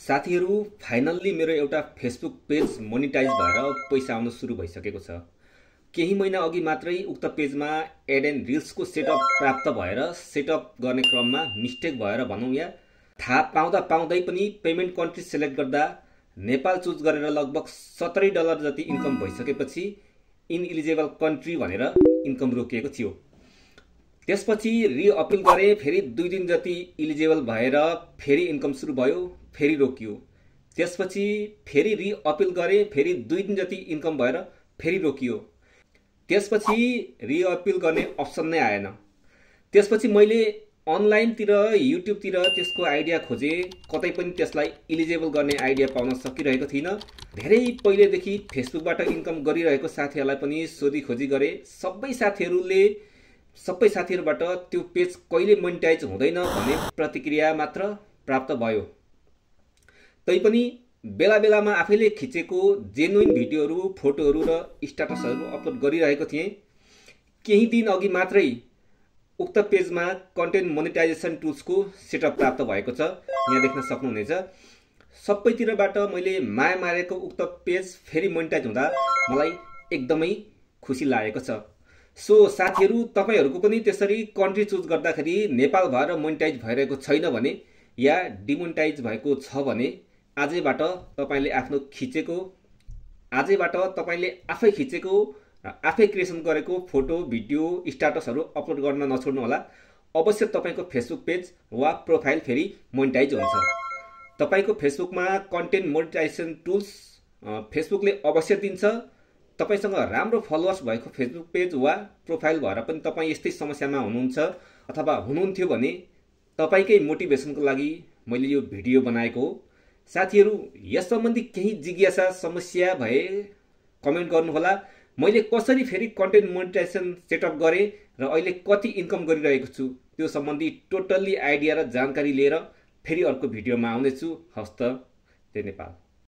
साथीहरू फाइनल्ली मेरो एउटा फेसबुक पेज मोनिटाइज भएर पैसा आउन सुरु भइसकेको छ। केही महिना अघि मात्रै उक्त पेजमा एड एन्ड रिल्सको सेटअप प्राप्त भएर सेटअप गर्ने क्रममा मिस्टेक भएर भनौँ या थाहा पाउँदा पाउँदै पनि पेमेन्ट कन्ट्री सेलेक्ट गर्दा नेपाल चुज गरेर लगभग $70 जति इन्कम भइसकेपछि इनइलिजिबल कन्ट्री भनेर इन्कम रोकिएको थियो। त्यसपछि रिअपिल गरे, फेरि 2 दिन जति इलिजिबल भएर फेरि इन्कम सुरु भयो, फेरि रोकियो। त्यसपछि फेरि रिअपिल गरे, फेरि 2 दिन जति इन्कम भएर फेरि रोकियो। त्यसपछि रिअपिल गर्ने अप्सन नै आएन। त्यसपछि मैले अनलाइनतिर युट्युबतिर त्यसको आइडिया खोजे, कतै पनि त्यसलाई इलिजिबल गर्ने आइडिया पाउन सकिरहेको थिइनँ। धेरै पहिलेदेखि फेसबुकबाट इन्कम गरिरहेको साथीहरूलाई पनि सोधी खोजी गरे। सबै साथीहरूबाट त्यो पेज कहिले मोनिटाइज हुँदैन भन्ने प्रतिक्रिया मात्र प्राप्त भयो। तैपनि बेला बेलामा आफैले खिचेको जेन्युइन भिडियोहरू, फोटोहरू र स्ट्याटसहरू अपलोड गरिरहेको थिएँ। केही दिन अघि मात्रै उक्त पेजमा कन्टेन्ट मोनेटाइजेसन टुल्सको सेटअप प्राप्त भएको छ। यहाँ देख्न सक्नुहुनेछ। सबैतिरबाट मैले माया मारेको उक्त पेज फेरि मोनेटाइज हुँदा मलाई एकदमै खुसी लागेको छ। सो साथीहरू, तपाईहरूको पनि त्यसरी कन्ट्री चुज गर्दाखेरि नेपाल भएर मोनेटाइज भइरहेको छैन भने या डिमोनेटाइज भएको छ भने आजैबाट तपाईले आफै खिचेको र आफै क्रिएसन गरेको फोटो, भिडियो, स्ट्याटसहरू अपलोड गर्न नछोड्नुहोला। अवश्य तपाईको फेसबुक पेज वा प्रोफाइल फेरि मोनेटाइज हुन्छ। तपाईको फेसबुकमा कन्टेन्ट मोनेटाइजेसन टुल्स फेसबुकले अवश्य दिन्छ। तपाईसँग राम्रो फलोअर्स भएको फेसबुक पेज वा प्रोफाइल भएर पनि तपाईँ यस्तै समस्यामा हुनुहुन्छ अथवा हुनुहुन्थ्यो भने तपाईकै मोटिभेसनको लागि मैले यो भिडियो बनाएको हो। साथीहरू, यस सम्बन्धी केही जिज्ञासा, समस्या भए कमेन्ट गर्नुहोला। मैले कसरी फेरि कन्टेन्ट मोनेटाइजेसन सेटअप गरेँ र अहिले कति इन्कम गरिरहेको छु त्यो सम्बन्धी टोटल्ली आइडिया र जानकारी लिएर फेरि अर्को भिडियोमा आउनेछु। हस्त, जय नेपाल।